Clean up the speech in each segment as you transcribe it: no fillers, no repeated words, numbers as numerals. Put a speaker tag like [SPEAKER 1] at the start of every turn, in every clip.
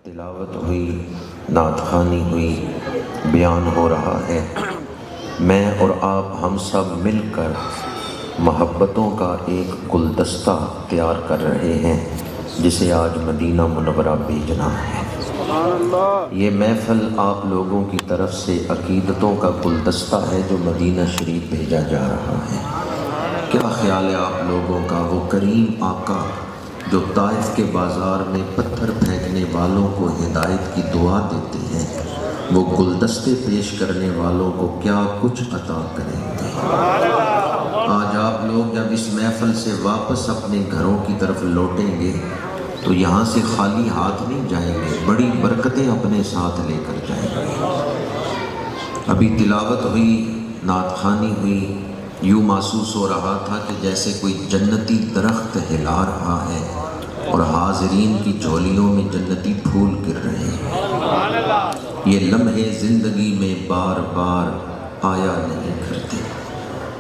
[SPEAKER 1] تلاوت ہوئی، نعت خوانی ہوئی، بیان ہو رہا ہے۔ میں اور آپ ہم سب مل کر محبتوں کا ایک گلدستہ تیار کر رہے ہیں جسے آج مدینہ منورہ بھیجنا ہے۔ یہ محفل آپ لوگوں کی طرف سے عقیدتوں کا گلدستہ ہے جو مدینہ شریف بھیجا جا رہا ہے۔ کیا خیال ہے آپ لوگوں کا؟ وہ کریم آقا جو طائف کے بازار میں پتھر پھینکنے والوں کو ہدایت کی دعا دیتے ہیں، وہ گلدستے پیش کرنے والوں کو کیا کچھ عطا کریں گے۔ آج آپ لوگ جب اس محفل سے واپس اپنے گھروں کی طرف لوٹیں گے تو یہاں سے خالی ہاتھ نہیں جائیں گے، بڑی برکتیں اپنے ساتھ لے کر جائیں گے۔ ابھی تلاوت ہوئی، نعت خوانی ہوئی، یوں محسوس ہو رہا تھا کہ جیسے کوئی جنتی درخت ہلا رہا ہے اور حاضرین کی جھولیوں میں جنتی پھول گر رہے ہیں۔ یہ لمحے زندگی میں بار بار آیا نہیں کرتے۔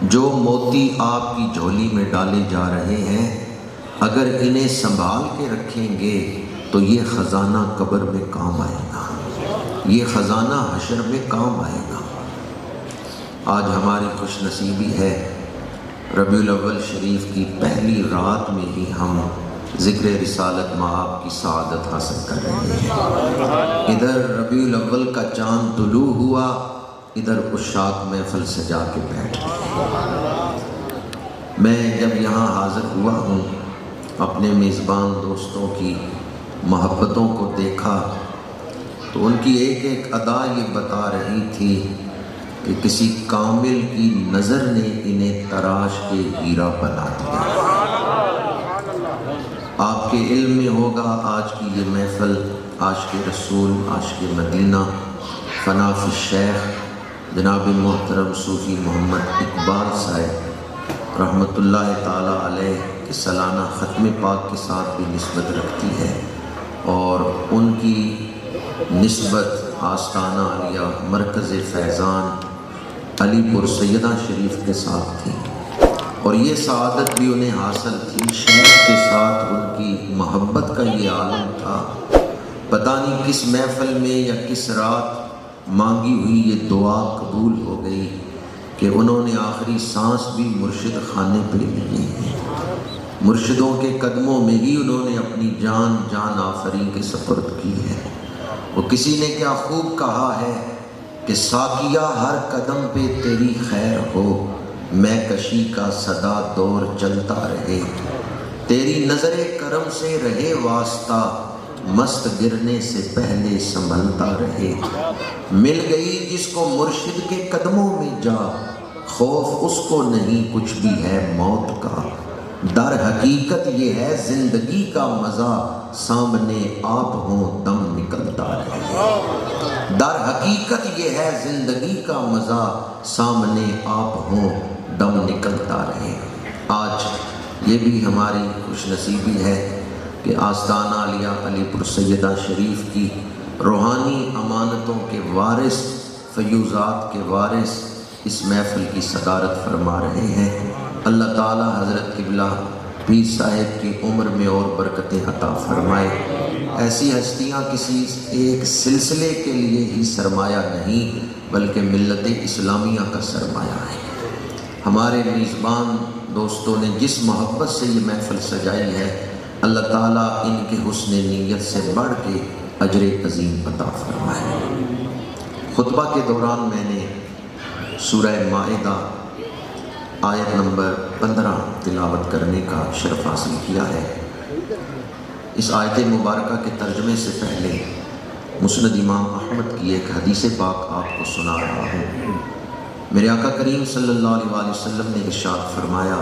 [SPEAKER 1] جو موتی آپ کی جھولی میں ڈالے جا رہے ہیں، اگر انہیں سنبھال کے رکھیں گے تو یہ خزانہ قبر میں کام آئے گا، یہ خزانہ حشر میں کام آئے گا۔ آج ہماری خوش نصیبی ہے، ربیع الاول شریف کی پہلی رات میں ہی ہم ذکر رسالت مآب کی سعادت حاصل کر رہے ہیں۔ ادھر ربیع الاول کا چاند طلوع ہوا، ادھر عشاق محفل سجا کے بیٹھ گئے۔ میں جب یہاں حاضر ہوا ہوں، اپنے میزبان دوستوں کی محبتوں کو دیکھا تو ان کی ایک ایک ادا یہ بتا رہی تھی کہ کسی کامل کی نظر نے انہیں تراش کے ہیرا بنا دیا۔ آپ کے علم میں ہوگا آج کی یہ محفل عاشق رسول، عاشق مدینہ، فناف الشیخ جناب محترم صوفی محمد اقبال صاحب رحمۃ اللہ تعالیٰ علیہ کے سالانہ ختم پاک کے ساتھ بھی نسبت رکھتی ہے، اور ان کی نسبت آستانہ عالیہ مرکز فیضان علی پور سیدہ شریف کے ساتھ تھی، اور یہ سعادت بھی انہیں حاصل تھی۔ شیخ کے ساتھ ان کی محبت کا یہ عالم تھا۔ پتہ نہیں کس محفل میں یا کس رات مانگی ہوئی یہ دعا قبول ہو گئی کہ انہوں نے آخری سانس بھی مرشد خانے پہ لی ہے۔ مرشدوں کے قدموں میں ہی انہوں نے اپنی جان آفرین کے سپرد کی ہے۔ وہ کسی نے کیا خوب کہا ہے کہ ساقیہ ہر قدم پہ تیری خیر ہو، میں کشی کا صدا دور چلتا رہے، تیری نظر کرم سے رہے واسطہ، مست گرنے سے پہلے سنبھلتا رہے۔ مل گئی جس کو مرشد کے قدموں میں جا، خوف اس کو نہیں کچھ بھی ہے موت کا، در حقیقت یہ ہے زندگی کا مزہ، سامنے آپ ہوں دم نکلتا رہے۔ در حقیقت یہ ہے زندگی کا مزہ، سامنے آپ ہوں دم نکلتا رہے۔ آج یہ بھی ہماری خوش نصیبی ہے کہ آستانہ عالیہ علی پور سیدہ شریف کی روحانی امانتوں کے وارث، فیوزات کے وارث اس محفل کی صدارت فرما رہے ہیں۔ اللہ تعالی حضرت قبلہ پیر صاحب کی عمر میں اور برکتیں عطا فرمائے۔ ایسی ہستیاں کسی ایک سلسلے کے لیے ہی سرمایہ نہیں بلکہ ملت اسلامیہ کا سرمایہ ہے۔ ہمارے میزبان دوستوں نے جس محبت سے یہ محفل سجائی ہے، اللہ تعالیٰ ان کے حسن نیت سے بڑھ کے اجر عظیم عطا فرمائے۔ خطبہ کے دوران میں نے سورہ مائدہ آیت نمبر 15 تلاوت کرنے کا شرف حاصل کیا ہے۔ اس آیت مبارکہ کے ترجمے سے پہلے مسند امام احمد کی ایک حدیث پاک آپ کو سنا رہا ہوں۔ میرے آقا کریم صلی اللہ علیہ وآلہ وسلم نے ارشاد فرمایا،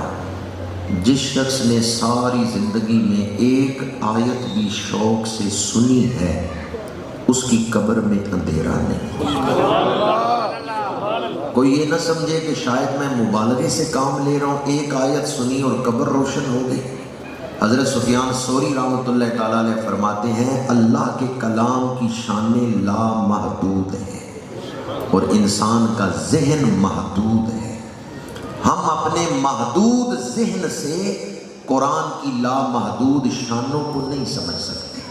[SPEAKER 1] جس شخص نے ساری زندگی میں ایک آیت بھی شوق سے سنی ہے، اس کی قبر میں اندھیرا نہیں۔ کوئی یہ نہ سمجھے کہ شاید میں مبالغے سے کام لے رہا ہوں، ایک آیت سنی اور قبر روشن ہو گئی۔ حضرت سفیان ثوری رحمۃ اللہ تعالیٰ علیہ فرماتے ہیں، اللہ کے کلام کی شان لامحدود ہے اور انسان کا ذہن محدود ہے۔ ہم اپنے محدود ذہن سے قرآن کی لامحدود شانوں کو نہیں سمجھ سکتے۔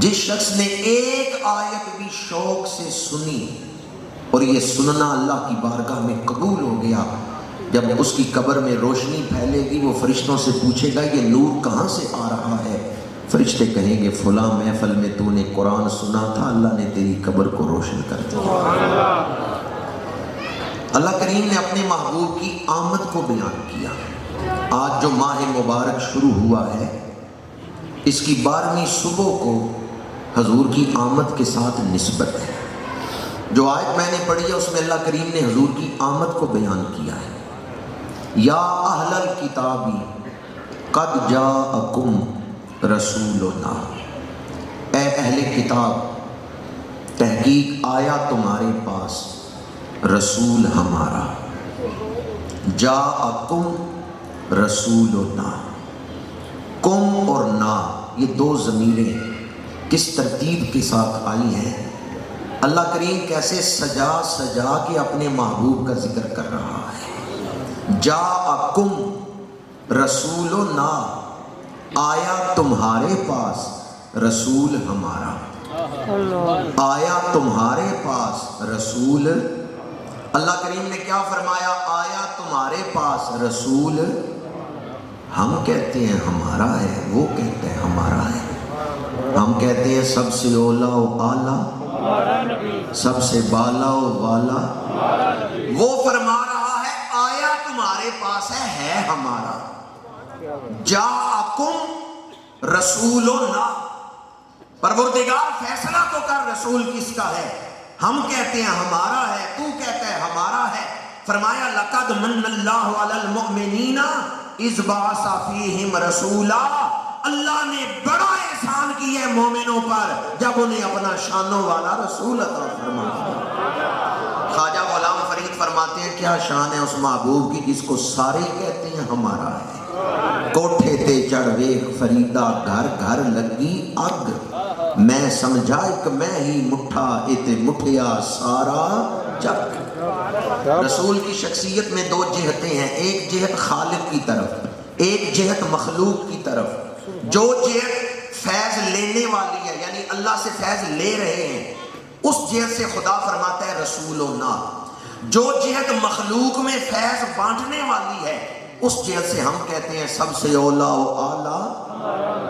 [SPEAKER 1] جس شخص نے ایک آیت بھی شوق سے سنی اور یہ سننا اللہ کی بارگاہ میں قبول ہو گیا، جب اس کی قبر میں روشنی پھیلے گی وہ فرشتوں سے پوچھے گا یہ نور کہاں سے آ رہا ہے؟ فرشتے کہیں گے فلاں محفل میں تو نے قرآن سنا تھا، اللہ نے تیری قبر کو روشن کر دیا۔ اللہ کریم نے اپنے محبوب کی آمد کو بیان کیا۔ آج جو ماہ مبارک شروع ہوا ہے، اس کی 12ویں صبح کو حضور کی آمد کے ساتھ نسبت ہے۔ جو آیت میں نے پڑھی ہے اس میں اللہ کریم نے حضور کی آمد کو بیان کیا ہے۔ یا اہل الکتابی قد جاءکم رسولنا، اے اہل کتاب تحقیق آیا تمہارے پاس رسول ہمارا۔ جاءکم رسولنا، کم اور نا یہ دو ضمیریں کس ترتیب کے ساتھ آئی ہیں؟ اللہ کریم کیسے سجا سجا کے اپنے محبوب کا ذکر کر رہا ہے۔ جاءکم رسولنا، آیا تمہارے پاس رسول ہمارا، آیا تمہارے پاس رسول۔ اللہ کریم نے کیا فرمایا؟ آیا تمہارے پاس رسول۔ ہم کہتے ہیں ہمارا ہے، وہ کہتے ہیں ہمارا ہے۔ ہم کہتے ہیں سب سے اولا و اعلیٰ، سب سے بالا و والا، وہ فرما رہا ہے آیا تمہارے پاس ہے ہمارا۔ جاءکم رسولنا، پروردگار فیصلہ تو کر رسول کس کا ہے؟ ہم کہتے ہیں ہمارا ہے، تو کہتا ہے ہمارا ہے۔ فرمایا لقد من اللہ علی المؤمنین اذ بعث فیہم رسولا، اللہ نے بڑا احسان کیا ہے مومنوں پر جب انہیں اپنا شانوں والا رسول عطا فرمایا۔ خواجہ غلام فرید فرماتے ہیں کیا شان ہے اس محبوب کی جس کو سارے کہتے ہیں ہمارا ہے۔ کوٹھے تے چڑھ ویکھ فریدا گھر گھر لگی اگ، میں سمجھا ایک میں ہی مٹھا اتے مٹھیا سارا جگ۔ رسول کی شخصیت میں دو جہتیں ہیں، ایک جہت خالق کی طرف، ایک جہت مخلوق کی طرف۔ جو جہت فیض لینے والی ہے یعنی اللہ سے فیض لے رہے ہیں اس جہت سے خدا فرماتا ہے رسولنا۔ جو جہت مخلوق میں فیض بانٹنے والی ہے اس جہت سے ہم کہتے ہیں سب سے اولا و اعلیٰ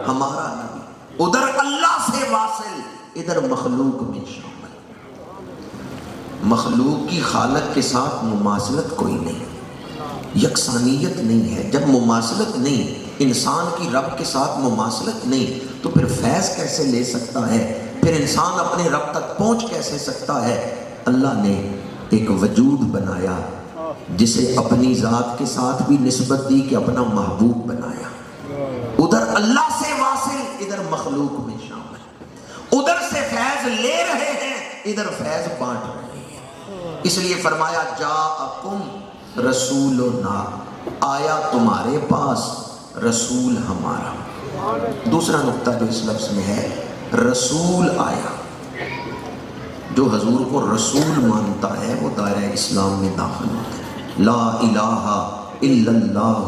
[SPEAKER 1] ہمارا نبی۔ ادھر اللہ سے واصل، ادھر مخلوق میں شامل۔ مخلوق کی خالق کے ساتھ مماثلت کوئی نہیں، یکسانیت نہیں ہے۔ جب مماثلت نہیں، انسان کی رب کے ساتھ مماثلت نہیں تو پھر فیض کیسے لے سکتا ہے؟ پھر انسان اپنے رب تک پہنچ کیسے سکتا ہے؟ اللہ نے ایک وجود بنایا جسے اپنی ذات کے ساتھ بھی نسبت دی کہ اپنا محبوب بنایا۔ ادھر اللہ سے واصل، ادھر مخلوق میں شامل۔ ادھر سے فیض لے رہے ہیں، ادھر فیض بانٹ رہے ہیں۔ اس لیے فرمایا جاءکم رسولنا، آیا تمہارے پاس رسول ہمارا۔ دوسرا نقطہ جو اس لفظ میں ہے رسول آیا، جو حضور کو رسول مانتا ہے وہ دائرہ اسلام میں داخل ہوتا ہے۔ لا الہ الا اللہ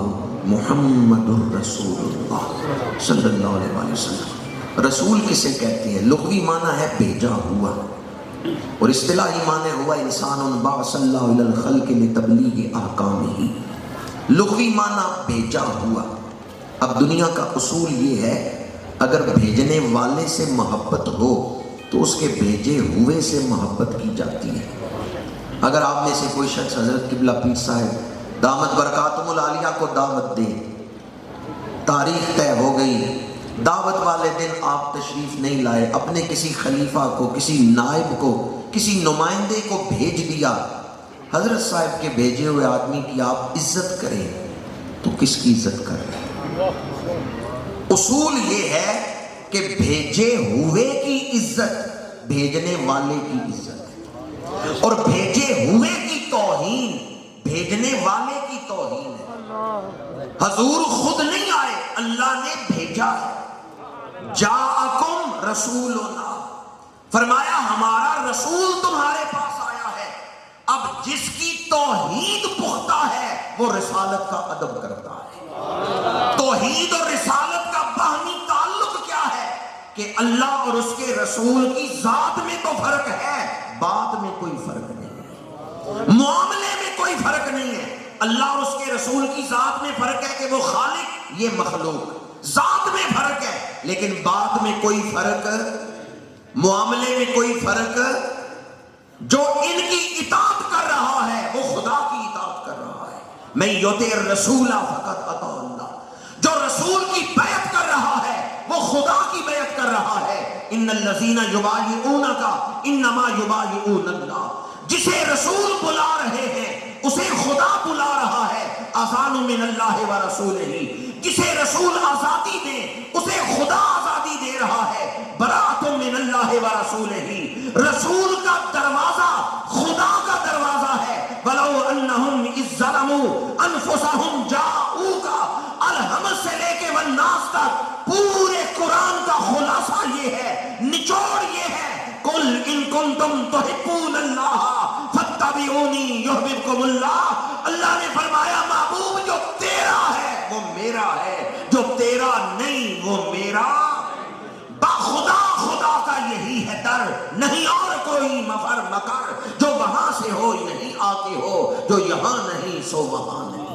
[SPEAKER 1] محمد الرسول اللہ صلی اللہ علیہ وسلم۔ رسول کسے کہتے ہیں؟ لغوی معنی ہے بھیجا ہوا، اور اصطلاحی معنی ہوا انسان بعث اللہ الی الخلق لتبلیغ احکامہ۔ لغوی معنی بھیجا ہوا۔ اب دنیا کا اصول یہ ہے اگر بھیجنے والے سے محبت ہو تو اس کے بھیجے ہوئے سے محبت کی جاتی ہے۔ اگر آپ میں سے کوئی شخص حضرت قبلہ پیر صاحب دامت برکاتہم العالیہ کو دعوت دے، تاریخ طے ہو گئی، دعوت والے دن آپ تشریف نہیں لائے، اپنے کسی خلیفہ کو، کسی نائب کو، کسی نمائندے کو بھیج دیا، حضرت صاحب کے بھیجے ہوئے آدمی کی آپ عزت کریں تو کس کی عزت کر رہے ہیں؟ اصول یہ ہے کہ بھیجے ہوئے کی عزت بھیجنے والے کی عزت، اور بھیجے ہوئے کی توہین بھیجنے والے کی توہین ہے۔ حضور خود نہیں آئے، اللہ نے بھیجا ہے۔ جاءکم رسولنا، فرمایا ہمارا رسول تمہارے پاس آیا ہے۔ اب جس کی توحید پختہ ہے وہ رسالت کا ادب کرتا ہے۔ توحید اور رسالت کا باہمی تعلق کیا ہے کہ اللہ اور اس کے رسول کی ذات میں تو فرق ہے، بات میں کوئی فرق نہیں ہے، معاملے میں کوئی فرق نہیں ہے۔ اللہ اور اس کے رسول کی ذات میں فرق ہے کہ وہ خالق، یہ مخلوق، ذات میں فرق ہے لیکن بات میں کوئی فرق، معاملے میں کوئی فرق۔ جو ان کی اطاعت کر رہا ہے وہ خدا کی اطاعت کر رہا ہے۔ میں یطیع الرسول فقط اطاع اللہ، جو رسول کی بیعت کر رہا ہے وہ خدا کی بیعت کر رہا ہے۔ ان الذین یبایعونک انما یبایعون اللہ، جسے رسول بلا رہے ہیں اسے خدا بلا رہا ہے۔ اذان من اللہ و رسولہ، جسے رسول آزادی دے اسے خدا آزادی دے رہا ہے۔ براءۃ من اللہ و رسولہ، رسول کا دروازہ خدا کا دروازہ ہے۔ ولو انہم اذ ظلموا انفسہم جاؤوک، الحمد سے لے کے والناس تک پورے قرآن کا خلاصہ یہ ہے، نچوڑ یہ ہے، قل ان کنتم تحبون اللہ فاتبعونی یحببکم اللہ۔ اللہ نے فرمایا محبوب جو تیرا ہے وہ میرا ہے، جو تیرا نہیں وہ میرا۔ خدا خدا کا یہی ہے در، نہیں اور کوئی مفر مکر، جو وہاں سے ہو یہیں آتے ہو، جو یہاں نہیں سو وہاں نہیں۔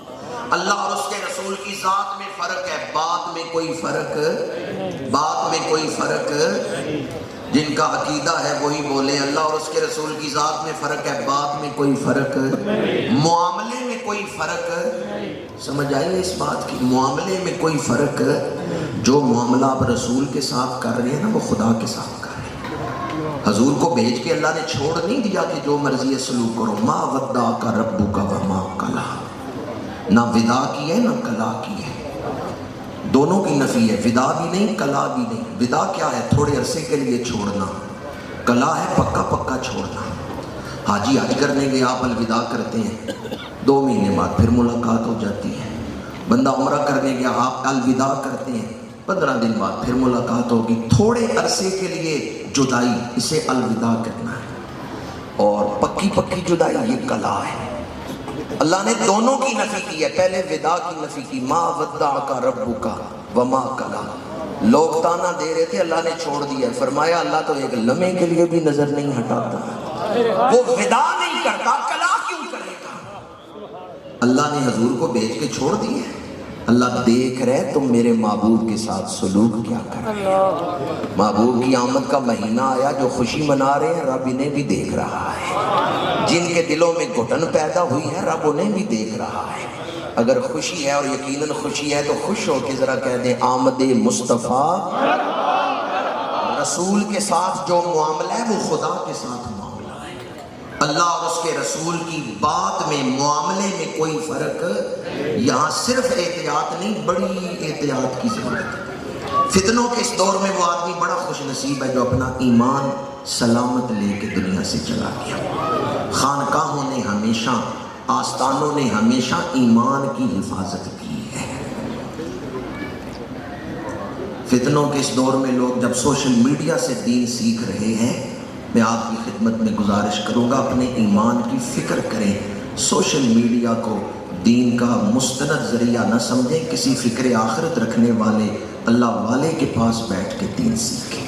[SPEAKER 1] اللہ اور اس کے رسول کی ذات میں فرق ہے، بات میں کوئی فرق، بات میں کوئی فرق۔ جن کا عقیدہ ہے وہی بولے اللہ اور اس کے رسول کی ذات میں فرق ہے، بات میں کوئی فرق، معاملے میں کوئی فرق۔ سمجھ آئی اس بات کی؟ معاملے میں کوئی فرق۔ جو معاملہ آپ رسول کے ساتھ کر رہے ہیں نا وہ خدا کے ساتھ کر رہے ہیں۔ حضور کو بھیج کے اللہ نے چھوڑ نہیں دیا کہ جو مرضی سلوک کرو۔ ما ودعک ربک وما قلی، نہ ودا کی ہے نہ کلا کی ہے، دونوں کی نفی ہے، ودا بھی نہیں کلا بھی نہیں۔ ودا کیا ہے؟ تھوڑے عرصے کے لیے چھوڑنا، کلا ہے پکا پکا چھوڑنا۔ حاجی حج کرنے گئے آپ الوداع کرتے ہیں، 2 مہینے بعد پھر ملاقات ہو جاتی ہے۔ بندہ عمرہ کرنے گیا آپ الوداع کرتے ہیں، 15 دن بعد پھر ملاقات ہوگی۔ تھوڑے عرصے کے لیے جدائی، اسے الوداع کرنا ہے، اور پکی پکی جدائی یہ کلا ہے۔ اللہ نے دونوں کی نفی کی ہے، پہلے ودا کی نفی کی، ما ودعک ربک وما قلی۔ لوگ تانا دے رہے تھے، اللہ نے چھوڑ دیا، فرمایا اللہ تو ایک لمحے کے لیے بھی نظر نہیں ہٹاتا، وہ ودا نہیں کرتا، کلا کیوں کرے گا؟ اللہ نے حضور کو بھیج کے چھوڑ دیے۔ اللہ دیکھ رہے تم میرے محبوب کے ساتھ سلوک کیا کر رہے ہیں۔ محبوب کی آمد کا مہینہ آیا، جو خوشی منا رہے ہیں رب انہیں بھی دیکھ رہا ہے، جن کے دلوں میں گھٹن پیدا ہوئی ہے رب انہیں بھی دیکھ رہا ہے۔ اگر خوشی ہے، اور یقیناً خوشی ہے، تو خوش ہو کے ذرا کہہ دیں آمد مصطفیٰ۔ رسول کے ساتھ جو معاملہ ہے وہ خدا کے ساتھ معاملہ ہے۔ اللہ اور اس کے رسول کی بات میں، معاملے میں کوئی فرق۔ یہاں صرف احتیاط نہیں، بڑی احتیاط کی ضرورت ہے۔ فتنوں کے اس دور میں وہ آدمی بڑا خوش نصیب ہے جو اپنا ایمان سلامت لے کے دنیا سے چلا گیا۔ خانقاہوں نے ہمیشہ، آستانوں نے ہمیشہ ایمان کی حفاظت کی ہے۔ فتنوں کے اس دور میں لوگ جب سوشل میڈیا سے دین سیکھ رہے ہیں، میں آپ کی خدمت میں گزارش کروں گا اپنے ایمان کی فکر کریں، سوشل میڈیا کو دین کا مستند ذریعہ نہ سمجھیں، کسی فکر آخرت رکھنے والے اللہ والے کے پاس بیٹھ کے دین سیکھیں۔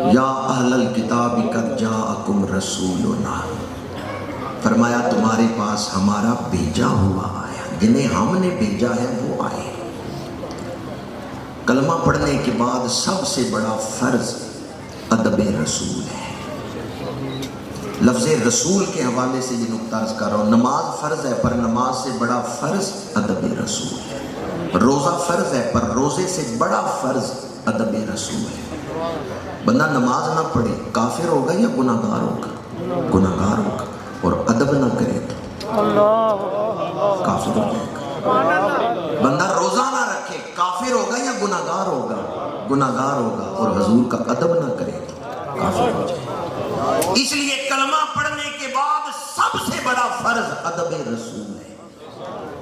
[SPEAKER 1] یا اہل الکتاب قد جاءکم رسولنا، فرمایا تمہارے پاس ہمارا بھیجا ہوا آیا، جنہیں ہم نے بھیجا ہے وہ آئے۔ کلمہ پڑھنے کے بعد سب سے بڑا فرض ادب رسول ہے۔ لفظ رسول کے حوالے سے یہ نقطہ عرض کر رہا ہوں، نماز فرض ہے پر نماز سے بڑا فرض ادب رسول ہے، روزہ فرض ہے پر روزے سے بڑا فرض ادب رسول ہے۔ بندہ نماز نہ پڑھے کافر ہوگا یا گناہگار ہوگا؟ گناہگار ہوگا، اور ادب نہ کرے تو کافر ہو جائے گا۔ بندہ روزہ نہ رکھے کافر ہوگا یا گناہگار ہوگا؟ گناہگار ہوگا، اور حضور کا ادب نہ کرے تو کافر ہو جائے گا۔ اس لیے کلمہ پڑھنے کے بعد سب سے بڑا فرض ادب رسول ہے۔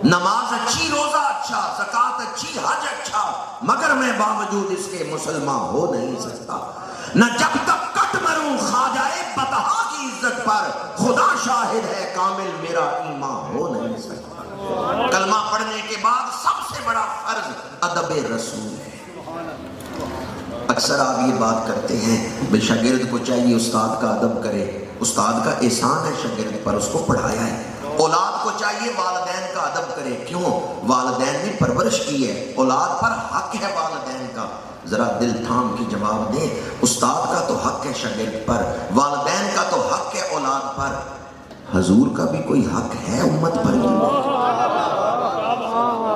[SPEAKER 1] نماز اچھی، روزہ اچھا، زکوٰۃ اچھی، حج اچھا، مگر میں باوجود اس کے مسلمان ہو نہیں سکتا۔ نہ جب تک کٹ مروں خواجہ بطحا کی عزت پر، خدا شاہد ہے کامل میرا ایمان ہو نہیں سکتا۔ کلمہ پڑھنے کے بعد سب سے بڑا فرض ادب رسول ہے۔ اکثر آپ یہ بات کرتے ہیں بھئی شاگرد کو چاہیے استاد کا ادب کرے، استاد کا احسان ہے شاگرد پر، اس کو پڑھایا ہے۔ اولاد کو چاہیے والدین کا ادب کرے، کیوں؟ والدین نے پرورش کی ہے، اولاد پر حق ہے والدین کا۔ ذرا دل تھام کے جواب دیں، استاد کا تو حق ہے شاگرد پر، والدین کا تو حق ہے اولاد پر، حضور کا بھی کوئی حق ہے امت پر ہی؟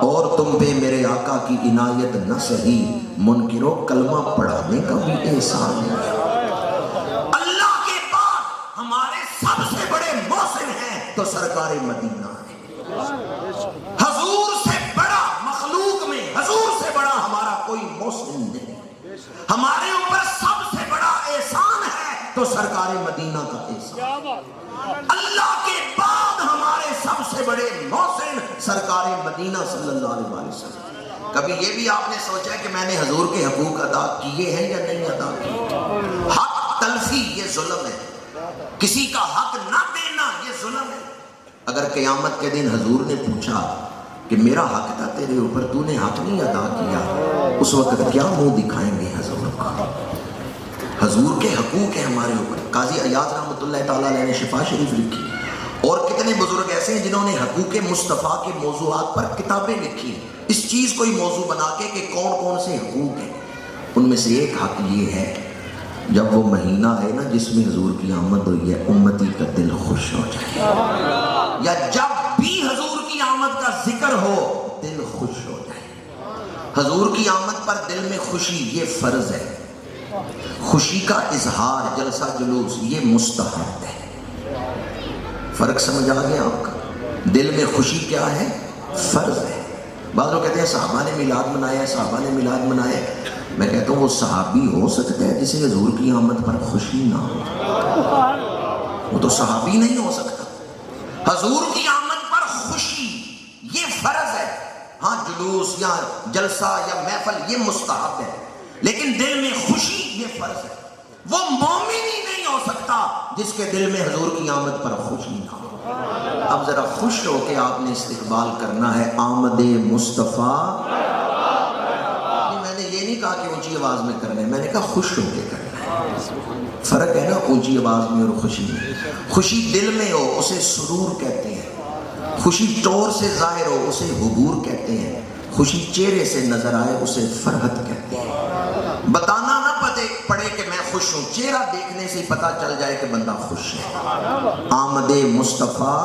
[SPEAKER 1] اور تم پہ میرے آقا کی عنایت نہ سہی، منکروں کلمہ پڑھانے کا بھی احسان ہے۔ اللہ کے بعد ہمارے سب سے بڑے محسن ہیں تو سرکار مدینہ ہے۔ حضور سے بڑا مخلوق میں، حضور سے بڑا ہمارا کوئی محسن نہیں۔ ہمارے اوپر سب سے بڑا احسان ہے تو سرکار مدینہ کا احسان۔ اللہ کے بعد ہمارے سب سے بڑے محسن سرکار مدینہ صلی اللہ علیہ وسلم۔ کبھی یہ بھی آپ نے سوچا کہ میں نے حضور کے حقوق ادا کیے ہیں یا نہیں ادا کیے؟ حق تلفی یہ ظلم ہے، کسی کا حق نہ دینا یہ ظلم ہے۔ اگر قیامت کے دن حضور نے پوچھا کہ میرا حق تھا تیرے اوپر، تو نے حق نہیں ادا کیا، اس وقت کیا منہ دکھائیں گے حضور کا؟ حضور کے حقوق ہیں ہمارے اوپر۔ قاضی ایاز رحمۃ اللہ تعالیٰ علیہ نے شفا شریف لکھی، اور کتنے بزرگ ایسے ہیں جنہوں نے حقوق مصطفیٰ کے موضوعات پر کتابیں لکھی، اس چیز کو ہی موضوع بنا کے کہ کون کون سے حقوق ہیں۔ ان میں سے ایک حق یہ ہے، جب وہ مہینہ ہے نا جس میں حضور کی آمد ہوئی ہے، امتی کا دل خوش ہو جائے، یا جب بھی حضور کی آمد کا ذکر ہو دل خوش ہو جائے۔ حضور کی آمد پر دل میں خوشی یہ فرض ہے، خوشی کا اظہار جلسہ جلوس یہ مستحب ہے۔ فرق سمجھ آ گیا آپ کا؟ دل میں خوشی کیا ہے؟ فرض ہے۔ بعض لوگ کہتے ہیں صحابہ نے میلاد منایا ہے، صحابہ نے میلاد منایا ہے۔ میں کہتا ہوں وہ صحابی ہو سکتا ہے جسے حضور کی آمد پر خوشی نہ ہو، وہ تو صحابی نہیں ہو سکتا۔ حضور کی آمد پر خوشی یہ فرض ہے، ہاں جلوس یا جلسہ یا محفل یہ مستحب ہے، لیکن دل میں خوشی یہ فرض ہے۔ وہ مومن ہی نہیں ہو سکتا جس کے دل میں حضور کی آمد پر خوشی نہ ہو۔ اب ذرا خوش ہو کے آپ نے استقبال کرنا ہے آمد مصطفیٰ۔ میں نے یہ نہیں کہا کہ اونچی آواز میں کرنا ہے، میں نے کہا خوش ہو کے کرنا ہے۔ فرق ہے نا اونچی آواز میں اور خوشی میں۔ خوشی دل میں ہو اسے سرور کہتے ہیں، خوشی طور سے ظاہر ہو اسے حبور کہتے ہیں، خوشی چہرے سے نظر آئے اسے فرحت کہتے ہیں۔ بتانا نہ پڑے کہ میں خوش ہوں، چہرہ دیکھنے سے ہی پتہ چل جائے کہ بندہ خوش ہے۔ آمد مصطفیٰ،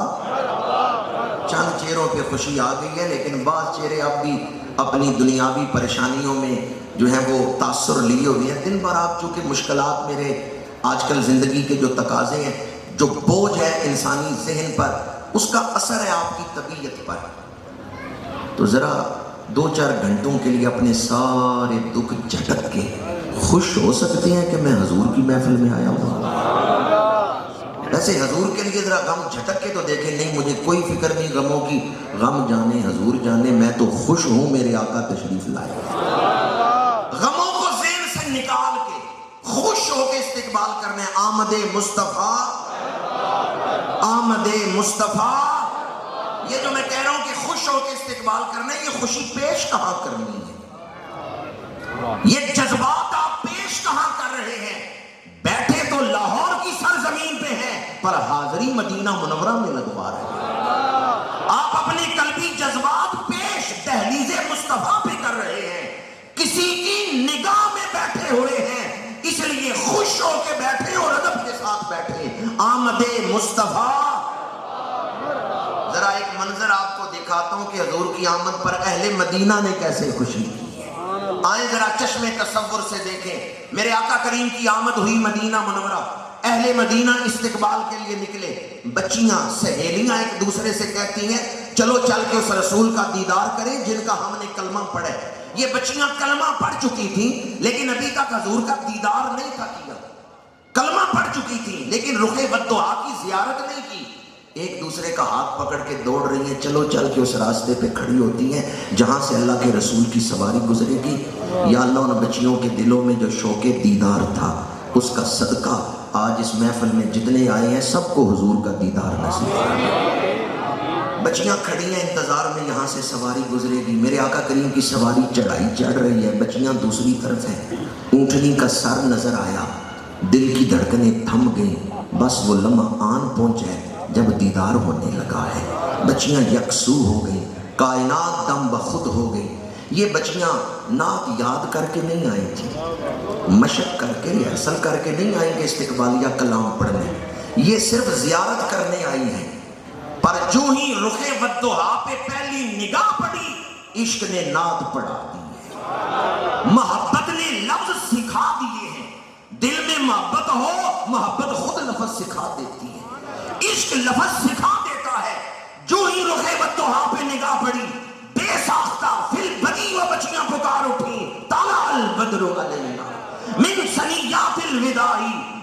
[SPEAKER 1] چند چہروں پہ خوشی آ گئی ہے، لیکن بعض چہرے اب بھی اپنی دنیاوی پریشانیوں میں جو ہیں وہ تاثر لیے ہوئے ہیں۔ دن بھر آپ چونکہ مشکلات میرے آج کل زندگی کے جو تقاضے ہیں، جو بوجھ ہے انسانی ذہن پر، اس کا اثر ہے آپ کی طبیعت پر، تو ذرا 2-4 گھنٹوں کے لیے اپنے سارے دکھ جھٹک کے خوش ہو سکتے ہیں کہ میں حضور کی محفل میں آیا ہوں۔ ایسے حضور کے لیے ذرا غم جھٹک کے تو دیکھیں، نہیں مجھے کوئی فکر نہیں غموں کی، غم جانے حضور جانے، میں تو خوش ہوں میرے آقا تشریف لائے۔ غموں کو ذہن سے نکال کے خوش ہو کے استقبال کرنے، آمد مصطفیٰ، آمد مصطفیٰ۔ یہ جو میں کہہ رہا ہوں کہ خوش ہو کے استقبال کرنا ہے، یہ خوشی پیش کہاں کرنی ہے؟ یہ جذبات آپ پیش کہاں کر رہے ہیں؟ بیٹھے تو لاہور کی سرزمین پہ ہیں پر حاضری مدینہ منورہ میں لگوا رہے ہیں۔ آپ اپنے قلبی جذبات پیش دہلیز مصطفیٰ پہ کر رہے ہیں، کسی کی نگاہ میں بیٹھے ہوئے ہیں، اس لیے خوش ہو کے بیٹھے اور ادب کے ساتھ بیٹھے۔ آمد مصطفیٰ۔ ذرا ایک منظر آپ کو دکھاتا ہوں کہ حضور کی آمد پر اہل مدینہ نے کیسے خوشی کی ہے۔ آئیں ذرا چشم تصور سے دیکھیں، میرے آقا کریم کی آمد ہوئی مدینہ منورہ، اہل مدینہ استقبال کے لیے نکلے، بچیاں سہیلیاں ایک دوسرے سے کہتی ہیں چلو چل کے اس رسول کا دیدار کریں جن کا ہم نے کلمہ پڑھا ہے۔ یہ بچیاں کلمہ پڑھ چکی تھیں لیکن ابھی تک حضور کا دیدار نہیں تھا کیا، کلمہ پڑھ چکی تھیں لیکن رخ بدعا کی زیارت نہیں کی۔ ایک دوسرے کا ہاتھ پکڑ کے دوڑ رہی ہیں، چلو چل کے اس راستے پہ کھڑی ہوتی ہیں جہاں سے اللہ کے رسول کی سواری گزرے گی۔ یا اللہ ان بچیوں کے دلوں میں جو شوق دیدار تھا اس کا صدقہ آج اس محفل میں جتنے آئے ہیں سب کو حضور کا دیدار نصیب فرما۔ بچیاں کھڑی ہیں انتظار میں، یہاں سے سواری گزرے گی، میرے آقا کریم کی سواری چڑھائی چڑھ رہی ہے، بچیاں دوسری طرف ہیں، اونٹنی کا سر نظر آیا، دل کی دھڑکنیں تھم گئیں، بس وہ لمحہ آن پہنچا ہے جب دیدار ہونے لگا ہے۔ بچیاں یکسو ہو گئیں، کائنات دم بخود ہو گئی۔ یہ بچیاں نعت یاد کر کے نہیں آئی تھیں، مشق کر کے ریہرسل کر کے نہیں آئیں گے استقبالیہ کلام پڑھنے، یہ صرف زیارت کرنے آئی ہیں۔ پر جو ہی رخ والضحیٰ پہ پہلی نگاہ پڑی، عشق نے نعت پڑھا دی ہے، محبت نے لفظ سکھا دیے ہیں۔ دل میں محبت ہو، محبت خود لفظ سکھا دیتی ہے، عشق لفظ سکھا دیتا ہے۔ جو ہی رخ والضحیٰ پہ نگاہ پڑی، بے ساختہ فی البدی و بچیاں پکار اٹھیں، طلع البدر علینا من ثنیات الوداع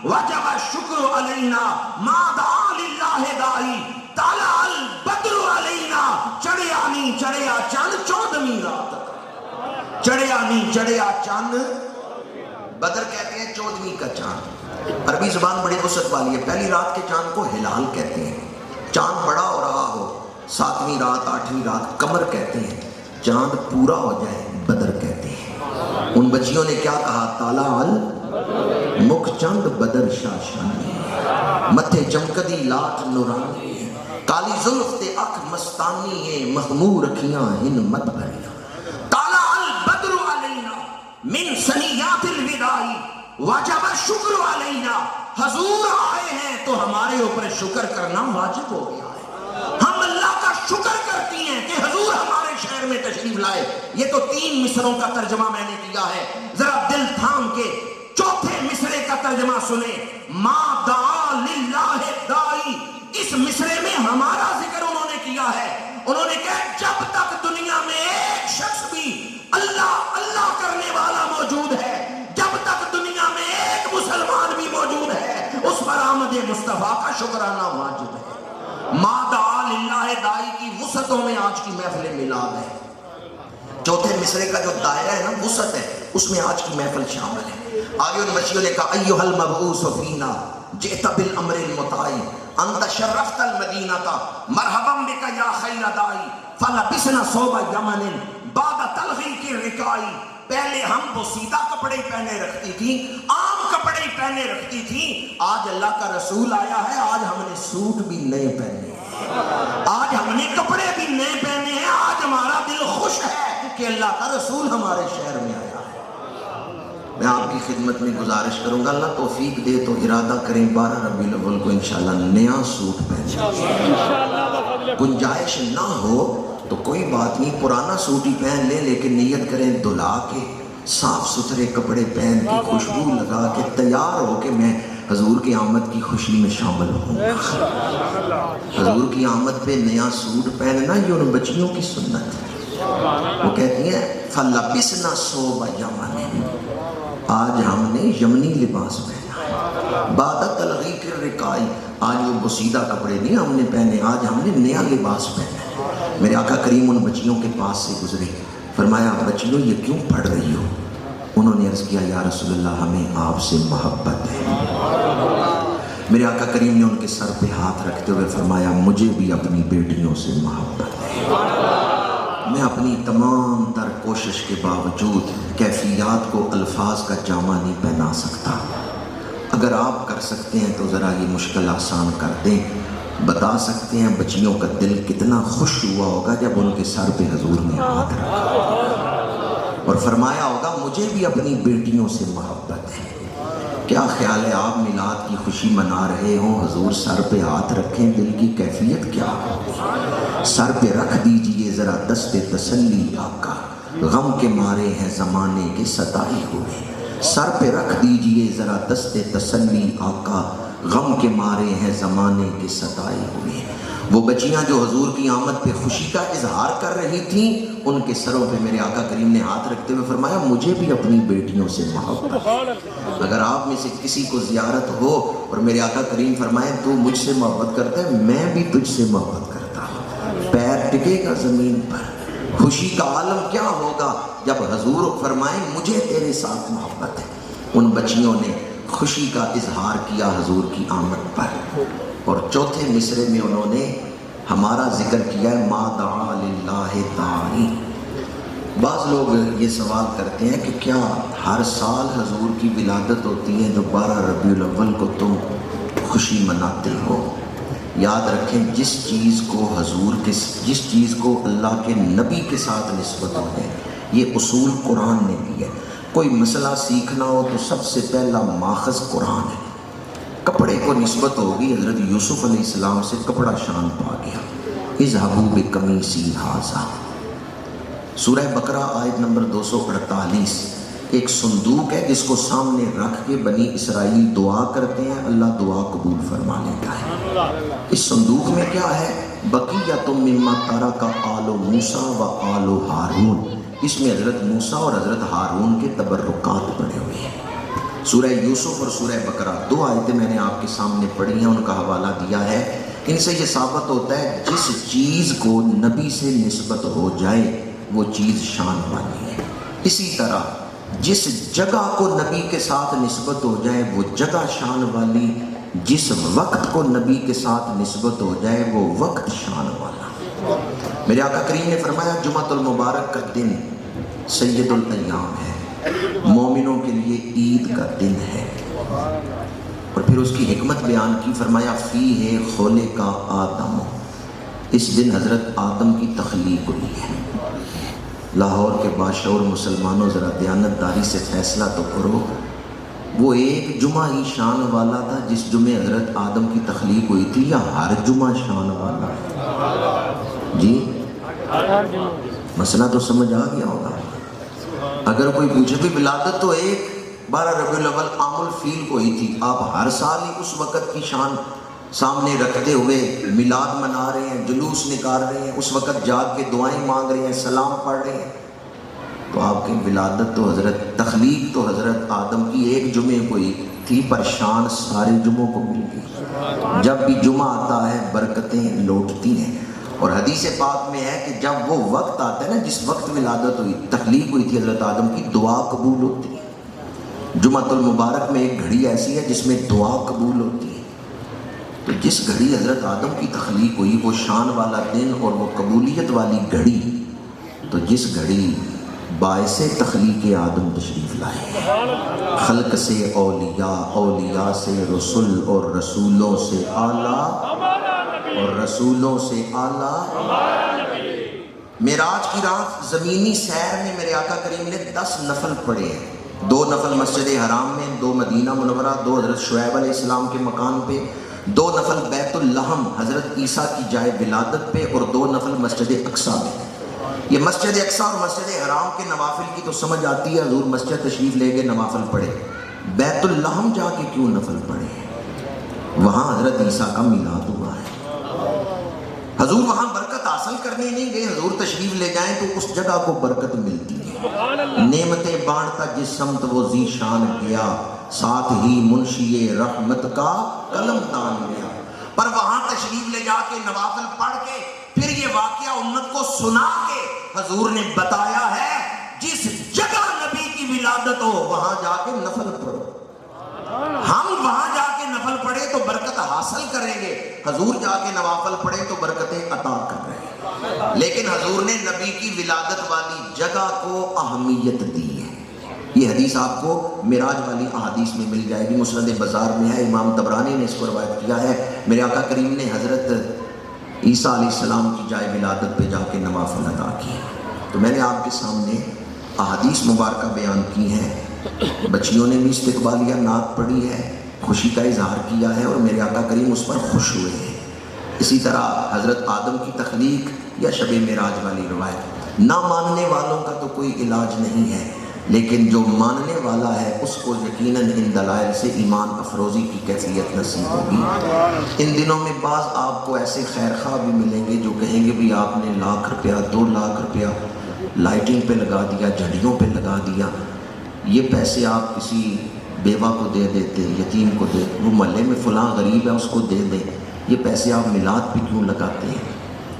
[SPEAKER 1] وجب الشکر علینا ما دعا للہ داعی، طلع البدر علینا، چڑھیا نہیں چڑھیا چند 14ویں رات، چڑھیا نہیں چڑھیا چند، بدر کہتے ہیں 14ویں کا چاند۔ عربی زبان بڑی وسعت والی ہے، پہلی رات کے چاند کو ہلال کہتے ہیں، چاند بڑا ہو رہا ہو 7ویں رات 8ویں رات قمر کہتے ہیں، چاند پورا ہو جائے بدر کہتے ہیں۔ ان بچیوں نے کیا کہا؟ طالع المخ چند بدر شاشانی، متھے چمکدی لاٹ نورانی، کالی زلف تے اکھ مستانی ہے، مخمور رکھیاں ہن مت بھریاں۔ طالع البدر علینا من ثنیات الوداع وجب الشکر علینا، حضور آئے ہیں تو ہمارے اوپر شکر کرنا واجب ہو گیا ہے۔ ہم اللہ کا شکر کرتی ہیں کہ حضور ہمارے شہر میں تشریف لائے۔ یہ تو 3 مصروں کا ترجمہ میں نے کیا ہے، ذرا دل تھام کے چوتھے مصرے کا ترجمہ سنیں، ما دعا للہ داعی۔ اس مصرے میں ہمارا ذکر انہوں نے کیا ہے، انہوں نے کہا جب تک دنیا میں ایک شخص بھی اللہ اللہ کرنے والا موجود ہے، جب تک دنیا میں ایک مسلمان بھی موجود ہے، اس پر آمد مصطفیٰ کا شکرانہ واجب ہے۔ ما دعا للہ داعی کی وسعتوں میں آج کی محفل میلاد ہے۔ چوتھے مصرے کا جو دائرہ ہے نا، وسعت ہے، اس میں آج کی محفل شامل ہے۔ آگے ان بچیوں نے کہا ایھا المبعوث فینا جئت بالامر المطاع انت شرفت المدینہ مرحبا بک یا خیر داعی فلبسنا ثوب یمن بعد تلخیق الرکاع۔ پہلے ہم بوسیدہ کپڑے پہنے رکھتی تھیں، عام کپڑے پہنے رکھتی تھیں، آج اللہ کا رسول آیا ہے، آج ہم نے سوٹ بھی نئے پہنے ہیں، آج ہم نے کپڑے بھی نئے پہنے ہیں، آج ہمارا دل خوش ہے کہ اللہ کا رسول ہمارے شہر میں آیا ہے۔ میں آپ کی خدمت میں گزارش کروں گا، اللہ توفیق دے تو ارادہ کریں 12 ربیع الاول کو انشاءاللہ نیا سوٹ پہنیں، گنجائش نہ ہو تو کوئی بات نہیں، پرانا سوٹ ہی پہن لیں، لیکن نیت کریں دھلا کے صاف ستھرے کپڑے پہن کے خوشبو لگا کے تیار ہو کے میں حضور کی آمد کی خوشی میں شامل ہوں گا۔ حضور کی آمد پہ نیا سوٹ پہننا یہ ان بچیوں کی سنت ہے۔ وہ کہتی ہیں فَلَبِسْنَا ثَوْبَ یَمَنٍ، آج ہم نے یمنی لباس پہنا ہے، بعد تلخیق الرکاع، آج وہ بوسیدہ کپڑے نہیں ہم نے پہنے، آج ہم نے نیا لباس پہنا ہے۔ میرے آقا کریم ان بچیوں کے پاس سے گزرے، فرمایا بچیوں یہ کیوں پڑھ رہی ہو؟ انہوں نے عرض کیا یا رسول اللہ ہمیں آپ سے محبت ہے۔ میرے آقا کریم نے ان کے سر پہ ہاتھ رکھتے ہوئے فرمایا مجھے بھی اپنی بیٹیوں سے محبت ہے، میں اپنی تمام تر کوشش کے باوجود کیفیات کو الفاظ کا جامع نہیں پہنا سکتا، اگر آپ کر سکتے ہیں تو ذرا یہ مشکل آسان کر دیں۔ بتا سکتے ہیں بچیوں کا دل کتنا خوش ہوا ہوگا جب ان کے سر پہ حضور نے ہاتھ رکھا اور فرمایا ہوگا مجھے بھی اپنی بیٹیوں سے محبت ہے۔ کیا خیال ہے آپ میلاد کی خوشی منا رہے ہوں، حضور سر پہ ہاتھ رکھیں، دل کی کیفیت کیا ہوگی؟ سر پہ رکھ دیجئے ذرا دست تسلی آقا، غم کے مارے ہیں زمانے کے ستائے ہوئے، سر پہ رکھ دیجئے ذرا دست تسلی آقا، غم کے مارے ہیں زمانے کے ستائے ہوئے۔ وہ بچیاں جو حضور کی آمد پہ خوشی کا اظہار کر رہی تھیں، ان کے سروں پہ میرے آقا کریم نے ہاتھ رکھتے ہوئے فرمایا مجھے بھی اپنی بیٹیوں سے محبت ہے۔ اگر آپ میں سے کسی کو زیارت ہو اور میرے آقا کریم فرمائے تو مجھ سے محبت کرتا ہے، میں بھی تجھ سے محبت کرتا ہوں، پیر ٹکے گا زمین پر۔ خوشی کا عالم کیا ہوگا جب حضور فرمائیں مجھے تیرے ساتھ محبت ہے۔ ان بچیوں نے خوشی کا اظہار کیا حضور کی آمد پر، اور چوتھے مصرے میں انہوں نے ہمارا ذکر کیا ہے ما دعا للہ داعی۔ بعض لوگ یہ سوال کرتے ہیں کہ کیا ہر سال حضور کی ولادت ہوتی ہے جو 12 ربیع الاول کو تم خوشی مناتے ہو؟ یاد رکھیں جس چیز کو اللہ کے نبی کے ساتھ نسبت ہو ہے، یہ اصول قرآن نے دی ہے۔ کوئی مسئلہ سیکھنا ہو تو سب سے پہلا ماخذ قرآن ہے۔ کپڑے کو نسبت ہوگی، حضرت یوسف علیہ السلام سے کپڑا شان پا گیا، اذھبوا بقمیصی ھذا۔ سورہ بقرہ آیت نمبر 248، ایک صندوق ہے جس کو سامنے رکھ کے بنی اسرائیل دعا کرتے ہیں، اللہ دعا قبول فرما لیتا ہے۔ اس صندوق میں کیا ہے؟ بقیۃ مما ترک آل موسیٰ و آل ہارون، اس میں حضرت موسیٰ اور حضرت ہارون کے تبرکات پڑے ہوئے ہیں۔ سورہ یوسف اور سورہ بقرہ 2 آیتیں میں نے آپ کے سامنے پڑھی ہیں، ان کا حوالہ دیا ہے۔ ان سے یہ ثابت ہوتا ہے جس چیز کو نبی سے نسبت ہو جائے وہ چیز شان والی ہے۔ اسی طرح جس جگہ کو نبی کے ساتھ نسبت ہو جائے وہ جگہ شان والی، جس وقت کو نبی کے ساتھ نسبت ہو جائے وہ وقت شان والا۔ میرے آقا کریم نے فرمایا جمعۃ المبارک کا دن سید الایام ہے، مومنوں کے لیے عید کا دن ہے۔ اور پھر اس کی حکمت بیان کی، فرمایا فیہ خلق آدم، اس دن حضرت آدم کی تخلیق ہوئی ہے۔ لاہور کے باشعور مسلمانوں ذرا دیانتداری سے فیصلہ تو کرو، وہ ایک جمعہ ہی شان والا تھا جس جمعے حضرت آدم کی تخلیق ہوئی تھی، یا ہر جمعہ شان والا ہے؟ جی مسئلہ تو سمجھ آ گیا ہوگا۔ اگر کوئی پوچھے بھی ولادت تو ایک 12 ربیع الاول عام الفیل کو ہی تھی، آپ ہر سال ہی اس وقت کی شان سامنے رکھتے ہوئے میلاد منا رہے ہیں، جلوس نکال رہے ہیں، اس وقت جاگ کے دعائیں مانگ رہے ہیں، سلام پڑھ رہے ہیں، تو آپ کی ولادت تو حضرت تخلیق تو حضرت آدم کی ایک جمعے کو ہی تھی، پر شان سارے جمعوں کو مل گئی۔ جب بھی جمعہ آتا ہے برکتیں لوٹتی ہیں، اور حدیث پاک میں ہے کہ جب وہ وقت آتا ہے نا جس وقت ولادت ہوئی تخلیق ہوئی تھی حضرت آدم کی، دعا قبول ہوتی ہے۔ جمعۃ المبارک میں ایک گھڑی ایسی ہے جس میں دعا قبول ہوتی ہے۔ تو جس گھڑی حضرت آدم کی تخلیق ہوئی وہ شان والا دن اور وہ قبولیت والی گھڑی، تو جس گھڑی باعث تخلیق آدم تشریف لائے، خلق سے اولیاء، اولیاء سے رسول، اور رسولوں سے اعلیٰ، اور رسولوں سے اعلیٰ۔ معراج کی رات زمینی سیر میں میرے آقا کریم نے 10 نفل پڑھے ہیں، 2 نفل مسجد حرام میں، 2 مدینہ منورہ، 2 حضرت شعیب علیہ السلام کے مکان پہ، 2 نفل بیت اللحم حضرت عیسیٰ کی جائے ولادت پہ، اور 2 نفل مسجد اقصیٰ میں۔ یہ مسجد اقصیٰ اور مسجد حرام کے نوافل کی تو سمجھ آتی ہے، حضور مسجد تشریف لے کے نوافل پڑھے، بیت اللحم جا کے کیوں نفل پڑھے؟ وہاں حضرت عیسیٰ کا میلاد ہوا ہے۔ حضور وہاں برکت حاصل کرنے نہیں گئے، حضور تشریف لے جائیں تو اس جگہ کو برکت ملتی ہے۔ نعمتیں بانٹتا جس سمت وہ ذی شان گیا، ساتھ ہی منشی رحمت کا قلم تان گیا۔ پر وہاں تشریف لے جا کے نوافل پڑھ کے پھر یہ واقعہ امت کو سنا کے حضور نے بتایا ہے جس جگہ نبی کی ولادت ہو وہاں جا کے نفل پڑھو۔ ہم وہاں جا کے نفل پڑھے تو برکت حاصل کریں گے، حضور جا کے نوافل پڑھے تو برکتیں عطا کر رہے ہیں۔ لیکن حضور نے نبی کی ولادت والی جگہ کو اہمیت دی ہے۔ یہ حدیث آپ کو معراج والی احادیث میں مل جائے گی، مسند بزار میں ہے، امام طبرانی نے اس کو روایت کیا ہے۔ میرے آقا کریم نے حضرت عیسیٰ علیہ السلام کی جائے ولادت پہ جا کے نوافل ادا کیے۔ تو میں نے آپ کے سامنے احادیث مبارکہ بیان کی ہیں، بچیوں نے بھی استقبالیہ نعت پڑھی ہے، خوشی کا اظہار کیا ہے، اور میرے آقا کریم اس پر خوش ہوئے ہیں۔ اسی طرح حضرت آدم کی تخلیق یا شب معراج والی روایت، نہ ماننے والوں کا تو کوئی علاج نہیں ہے، لیکن جو ماننے والا ہے اس کو یقیناً ان دلائل سے ایمان افروزی کی کیفیت نصیب ہوگی۔ ان دنوں میں بعض آپ کو ایسے خیر خواہ بھی ملیں گے جو کہیں گے بھی آپ نے 1 لاکھ روپیہ 2 لاکھ روپیہ لائٹنگ پہ لگا دیا، جھڑیوں پہ لگا دیا، یہ پیسے آپ کسی بیوہ کو دے دیتے، یتیم کو دے، وہ محلے میں فلاں غریب ہے اس کو دے دیں، یہ پیسے آپ میلاد پہ کیوں لگاتے ہیں؟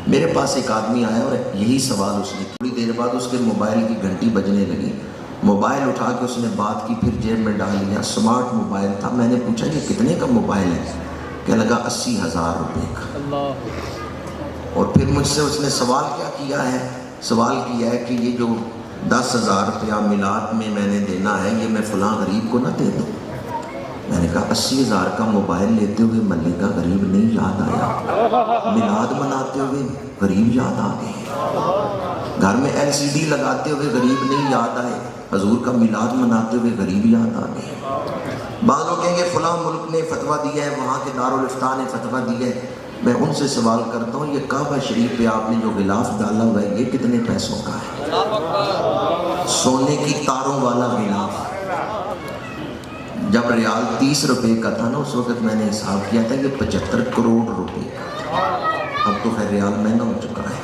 [SPEAKER 1] میرے پاس ایک آدمی آیا اور یہی سوال اس نے، تھوڑی دیر بعد اس کے موبائل کی گھنٹی بجنے لگی، موبائل اٹھا کے اس نے بات کی، پھر جیب میں ڈال لیا، سمارٹ موبائل تھا۔ میں نے پوچھا یہ کتنے کا موبائل ہے؟ کہنے لگا 80,000 روپے کا۔ اور پھر مجھ سے اس نے سوال کیا کیا ہے؟ سوال کیا ہے کہ یہ جو 10,000 روپیہ میلاد میں میں نے دینا ہے یہ میں فلاں غریب کو نہ دے دوں؟ میں نے کہا 80,000 کا موبائل لیتے ہوئے ملے کا غریب نہیں یاد آیا، میلاد مناتے ہوئے غریب یاد آ گئے، گھر میں LCD لگاتے ہوئے غریب نہیں یاد آئے، حضور کا میلاد مناتے ہوئے غریب یاد آ گئے۔ بعض لوگ کہیں گے فلاں ملک نے فتویٰ دیا ہے، وہاں کے دارالفتاء نے فتویٰ دیا ہے۔ میں ان سے سوال کرتا ہوں یہ کعبہ شریف پہ آپ نے جو غلاف ڈالا ہوا ہے یہ کتنے پیسوں کا ہے؟ سونے کی تاروں والا غلاف، جب ریال 30 روپے کا تھا نا اس وقت میں نے حساب کیا تھا کہ 75 کروڑ روپے کا، اب تو خیر ریال مہنگا ہو چکا ہے،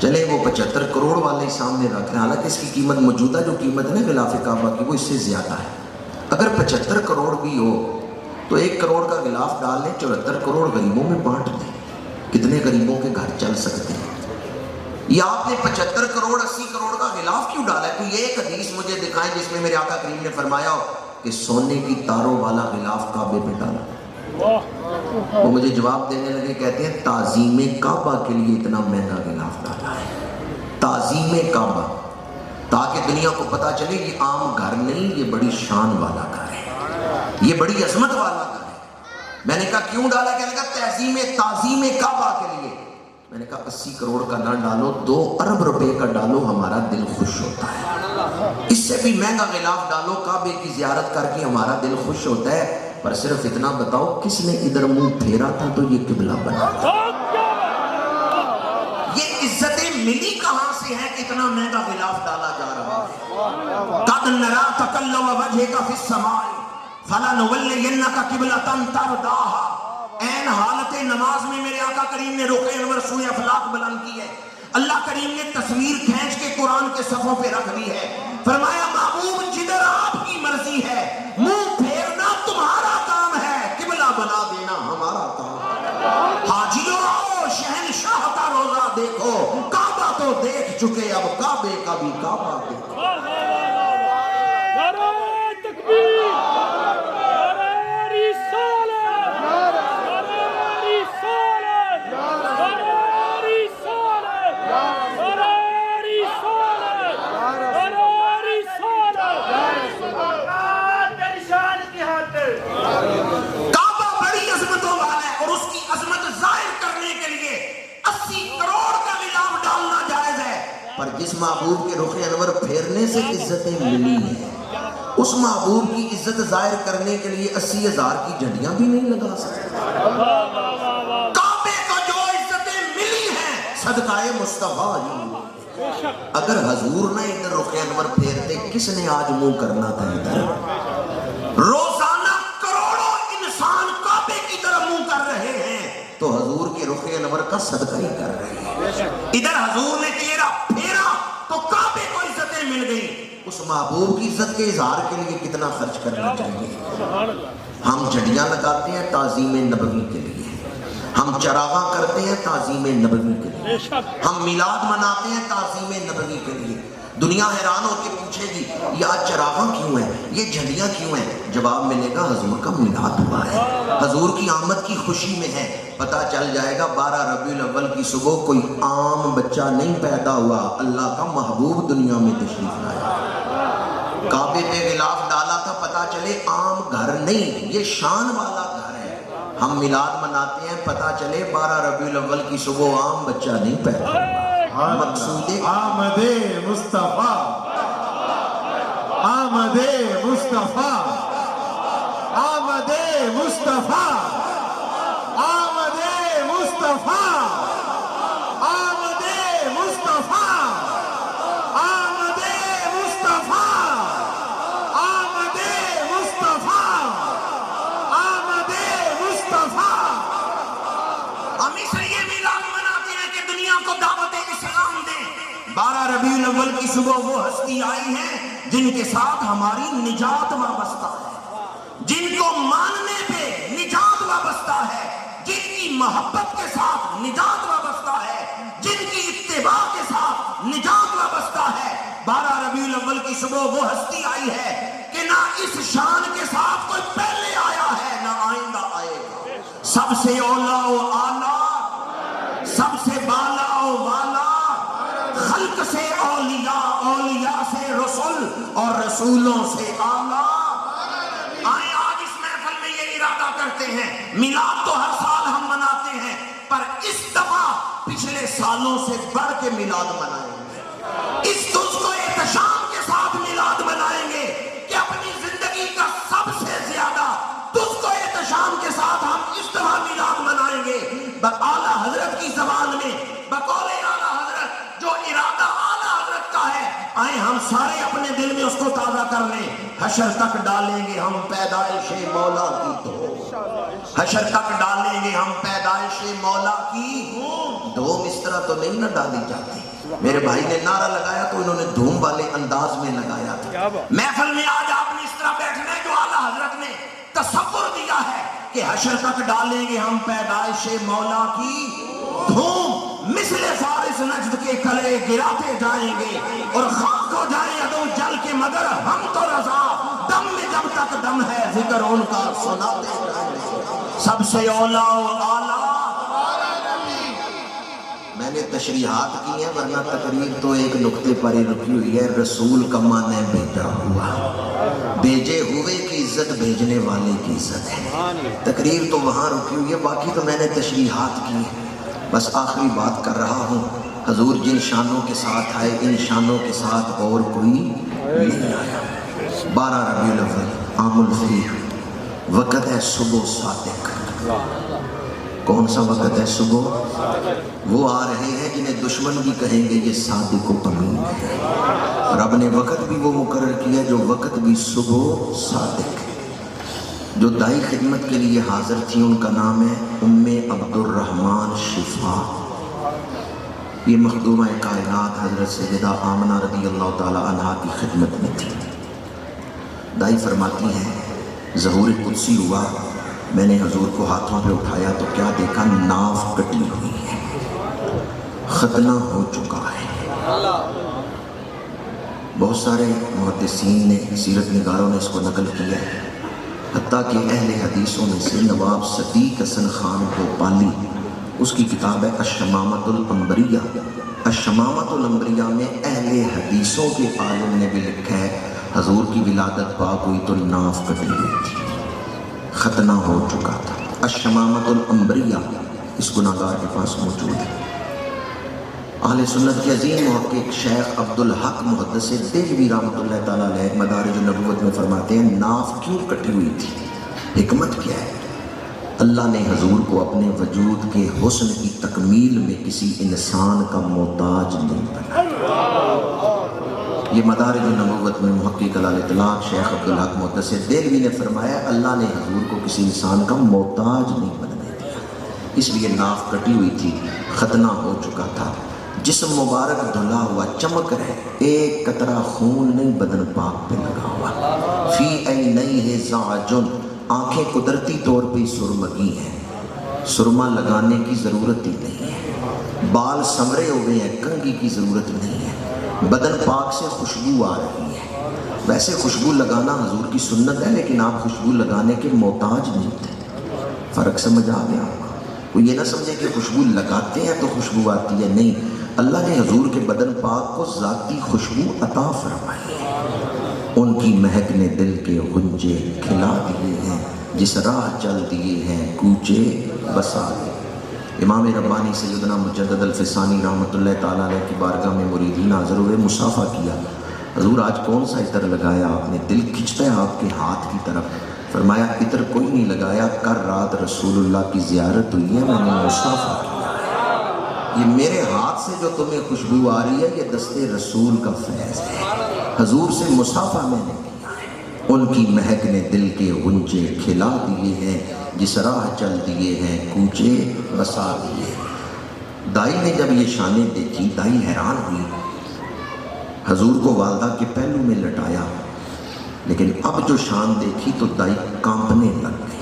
[SPEAKER 1] چلے وہ 75 کروڑ والے سامنے رکھ رہے ہیں، حالانکہ اس کی قیمت موجودہ جو قیمت ہے نا غلاف کعبہ کی وہ اس سے زیادہ ہے۔ اگر 75 کروڑ بھی ہو تو 1 کروڑ کا غلاف ڈال لیں، 74 کروڑ غریبوں میں بانٹ دیں، کتنے غریبوں کے گھر چل سکتے ہیں؟ یا آپ نے 75 کروڑ 80 کروڑ کا غلاف کیوں ڈالا ہے؟ کوئی ایک حدیث مجھے دکھائیں جس میں میرے آقا کریم نے فرمایا ہو کہ سونے کی تاروں والا غلاف کعبے پہ ڈالا۔ وہ مجھے جواب دینے لگے، کہتے ہیں تعظیم کعبہ کے لیے اتنا مہنگا غلاف ڈالا ہے، تعظیم کعبہ، تاکہ دنیا کو پتا چلے یہ عام گھر نہیں، یہ بڑی شان والا گھر ہے، یہ بڑی عظمت والا گھر ہے۔ میں نے کہا کیوں ڈالا؟ کہنے لگا تعظیم کعبہ کے لیے۔ میں نے کہا 80 کروڑ کا نہ ڈالو، 2 ارب روپے کا ڈالو، ہمارا دل خوش ہوتا ہے۔ اس سے بھی مہنگا غلاف ڈالو، کعبے کی زیارت کر کے ہمارا دل خوش ہوتا ہے، پر صرف اتنا بتاؤ کس نے ادھر منہ پھیرا تھا تو یہ قبلہ بنا تھا؟ یہ عزتیں ملی کہاں سے ہیں کہ اتنا مہنگا غلاف ڈالا جا رہا ہے؟ قَدْ نَرَا تَقَلُّبَ وَجْهِكَ فِي السَّمَاءِ فَلَنُوَلِّيَنَّكَ قِبْلَةً تَرْضَاهَا۔ این حالت نماز میں میرے آقا کریم نے رخ انور سورہ افلاق بلند کی ہے، اللہ کریم نے تصویر کھینچ کے قرآن کے صفوں پہ رکھ دی ہے، فرمایا محبوب جدھر آپ کی مرضی ہے، منہ پھیرنا تمہارا کام ہے، قبلہ بنا دینا ہمارا کام ہے۔ حاجیوں آؤ شہنشاہ کا روزہ دیکھو، کعبہ تو دیکھ چکے اب کعبے کا بھی کعبہ دیکھو۔
[SPEAKER 2] نعرہ تکبیر،
[SPEAKER 1] پر جس محبوب کے رخ انور پھیرنے سے عزتیں ملی ہیں، اس محبوب کی عزت ظاہر کرنے کے لیے 80,000 کی جھنڈیاں بھی نہیں لگا سکتے۔ کعبے کو جو عزتیں ملی ہیں صدقہ مصطفیٰ ہی، اگر حضور نہ ادھر رخ انور پھیرتے کس نے آج منہ کرنا تھا ادھر؟ روزانہ کروڑوں انسان کعبے کی طرف منہ کر رہے ہیں تو حضور کے رخ انور کا صدقہ ہی کر رہے ہیں۔ ادھر حضور نے چہرہ پھیرا تو کعبے کو عزتیں مل گئی، اس محبوب کی عزت کے اظہار کے لیے کتنا خرچ کرنا چاہیے؟ ہم جھنڈیاں لگاتے ہیں تعظیم نبوی کے لیے، ہم چراغاں کرتے ہیں تعظیم نبوی کے لیے، ہم میلاد مناتے ہیں تعظیم نبوی کے لیے۔ دنیا حیران ہو کے پوچھے گی یہ آج چراغاں کیوں ہیں، یہ جھنڈیاں کیوں ہیں؟ جواب ملے گا حضور کا میلاد ہوا ہے، حضور کی آمد کی خوشی میں ہے۔ پتہ چل جائے گا 12 ربیع الاول کی صبح کوئی عام بچہ نہیں پیدا ہوا، اللہ کا محبوب دنیا میں تشریف لایا۔ کعبے پہ غلاف ڈالا تھا، پتہ چلے عام گھر نہیں، یہ شان والا گھر ہے۔ ہم میلاد مناتے ہیں، پتہ چلے 12 ربیع الاول کی صبح عام بچہ نہیں پیدا ہوا۔ مقصود
[SPEAKER 3] آمد مصطفیٰ، آمد مصطفیٰ، آمد مصطفیٰ، آمد مصطفیٰ، آمد مصطفیٰ، آمد مصطفیٰ، آمد مصطفیٰ، آمد مصطفیٰ۔ ہم اس لیے میلاد مناتے ہیں کہ دنیا کو دعوت اسلام دیں۔ 12 ربیع الاول کی صبح وہ ہستی آئی ہیں جن کے ساتھ ہماری نجات وابستہ ہے، جن کو ماننے پہ نجات وابستہ ہے، جن کی محبت کے ساتھ نجات وابستہ ہے، جن کی اتباع کے ساتھ نجات وابستہ ہے۔ 12 ربیع الاول کی صبح وہ ہستی آئی ہے کہ نہ اس شان کے ساتھ کوئی پہلے آیا ہے نہ آئندہ آئے گا، سب سے اولا و اعلیٰ، سب
[SPEAKER 1] رسولوں سے آلہ. آئے آج اس محفل میں یہ ارادہ کرتے ہیں، میلاد تو ہر سال ہم مناتے ہیں، پر اس دفعہ پچھلے سالوں سے بڑھ کے میلاد منائیں گے. اس تجھ کو احتشام کے ساتھ میلاد منائیں گے کہ اپنی زندگی کا سب سے زیادہ تجھ کو احتشام کے ساتھ ہم اس دفعہ میلاد منائیں گے. اعلیٰ حضرت کی زبان میں بقول اعلیٰ حضرت جو ارادہ اعلیٰ حضرت کا ہے، آئیں ہم سارے اپنے دل میں اس کو تازہ کر لیں. حشر تک ڈالیں گے ہم پیدائش مولا کی دھوم، حشر تک ڈالیں گے ہم پیدائش مولا کی دھوم. اس طرح تو نہیں نہ ڈالی جاتی. میرے بھائی نے نعرہ لگایا تو انہوں نے دھوم والے انداز میں لگایا تھا. محفل میں آج آپ نے اس طرح بیٹھنا ہے جو اعلیٰ حضرت نے تصور دیا ہے کہ حشر تک ڈالیں گے ہم پیدائش مولا کی دھوم. مثل فارس نجد کے کلے گراتے جائیں گے اور خاک ہو جائیں عدو جل کے، مگر ہم تو رضا دم میں جب تک دم ہے ذکر ان کا سناتے جائیں گے. سب سے اولا و اعلیٰ. میں نے تشریحات کی ہیں ورنہ تقریر تو ایک نقطے پر ہی رکی ہوئی ہے. رسول کا معنی بھیجا ہوا، بھیجے ہوئے کی عزت بھیجنے والے کی عزت ہے. تقریر تو وہاں رکی ہوئی ہے، باقی تو میں نے تشریحات کی ہیں. بس آخری بات کر رہا ہوں، حضور جن شانوں کے ساتھ آئے ان شانوں کے ساتھ اور کوئی نہیں آیا. 12 ربیع الاول عام الفیل، وقت ہے صبح صادق. کون سا وقت ہے؟ صبح. وہ آ رہے ہیں جنہیں دشمن بھی کہیں گے یہ صادق و امین ہے. رب نے وقت بھی وہ مقرر کیا جو وقت بھی صبح صادق ہے. جو دائی خدمت کے لیے حاضر تھی ان کا نام ہے ام عبد الرحمن شفا. یہ مخدومہ کائنات حضرت سیدہ آمنہ رضی اللہ تعالی عنہا کی خدمت میں تھی. دائی فرماتی ہیں ظہور قدسی ہوا، میں نے حضور کو ہاتھوں پہ اٹھایا تو کیا دیکھا؟ ناف کٹی ہوئی ہے، ختنہ ہو چکا ہے. بہت سارے محدثین نے، سیرت نگاروں نے اس کو نقل کیا ہے، حتیٰ کہ اہل حدیثوں میں سے نواب صدیق حسن خان بھوپالی، اس کی کتاب ہے الشمامۃ العنبریہ. الشمامۃ العنبریہ میں اہل حدیثوں کے عالم نے بھی لکھا ہے حضور کی ولادت پاک ہوئی تو ناف کٹی ہوئی تھی، ختنہ ہو چکا تھا. الشمامۃ العنبریہ اس گناہگار کے پاس موجود ہے. اہل سنت کے عظیم محقق شیخ عبدالحق محدث دہلوی رحمۃ اللہ تعالیٰ علیہ مدارج النبوت میں فرماتے ہیں ناف کیوں کٹی ہوئی تھی؟ حکمت کیا ہے؟ اللہ نے حضور کو اپنے وجود کے حسن کی تکمیل میں کسی انسان کا محتاج نہیں بنایا. یہ مدارج النبوت میں محقق الاطلاق شیخ عبدالحق محدث دہلوی نے فرمایا اللہ نے حضور کو کسی انسان کا محتاج نہیں بننے دیا، اس لیے ناف کٹی ہوئی تھی، ختنہ ہو چکا تھا. جسم مبارک دھلا ہوا چمک رہے، ایک قطرہ خون نہیں بدن پاک پہ لگا ہوا. فی عینیہ زعجن، آنکھیں قدرتی طور پہ سرمگی ہیں، سرما لگانے کی ضرورت ہی نہیں ہے. بال سمرے ہوئے ہیں، کنگھی کی ضرورت نہیں ہے. بدن پاک سے خوشبو آ رہی ہے. ویسے خوشبو لگانا حضور کی سنت ہے لیکن آپ خوشبو لگانے کے محتاج نہیں تھے. فرق سمجھ آ گیا؟ وہ یہ نہ سمجھے کہ خوشبو لگاتے ہیں تو خوشبو آتی ہے، نہیں. اللہ نے حضور کے بدن پاک کو ذاتی خوشبو عطا فرمائی ہے. ان کی مہک نے دل کے غنجے کھلا دیے ہیں، جس راہ چل دیے ہیں کوچے بسا دیے. امام ربانی سیدنا مجدد الفسانی رحمۃ اللہ تعالیٰ علیہ کی بارگاہ میں مریدین حاضر ہوئے، مصافحہ کیا. حضور آج کون سا عطر لگایا آپ نے؟ دل کھنچتا ہے آپ کے ہاتھ کی طرف. فرمایا عطر کوئی نہیں لگایا، کر رات رسول اللہ کی زیارت ہوئی ہے، میں نے مصافحہ کیا. یہ میرے ہاتھ سے جو تمہیں خوشبو آ رہی ہے یہ دستے رسول کا فیض ہے. حضور سے مصافحہ میں نے کیا ہے. ان کی مہک نے دل کے غنچے کھلا دیے ہیں، جس راہ چل دیے ہیں کوچے بسا دیے. دائی نے جب یہ شانیں دیکھی دائی حیران ہوئی. حضور کو والدہ کے پہلو میں لٹایا، لیکن اب جو شان دیکھی تو دائی کانپنے لگ گئی.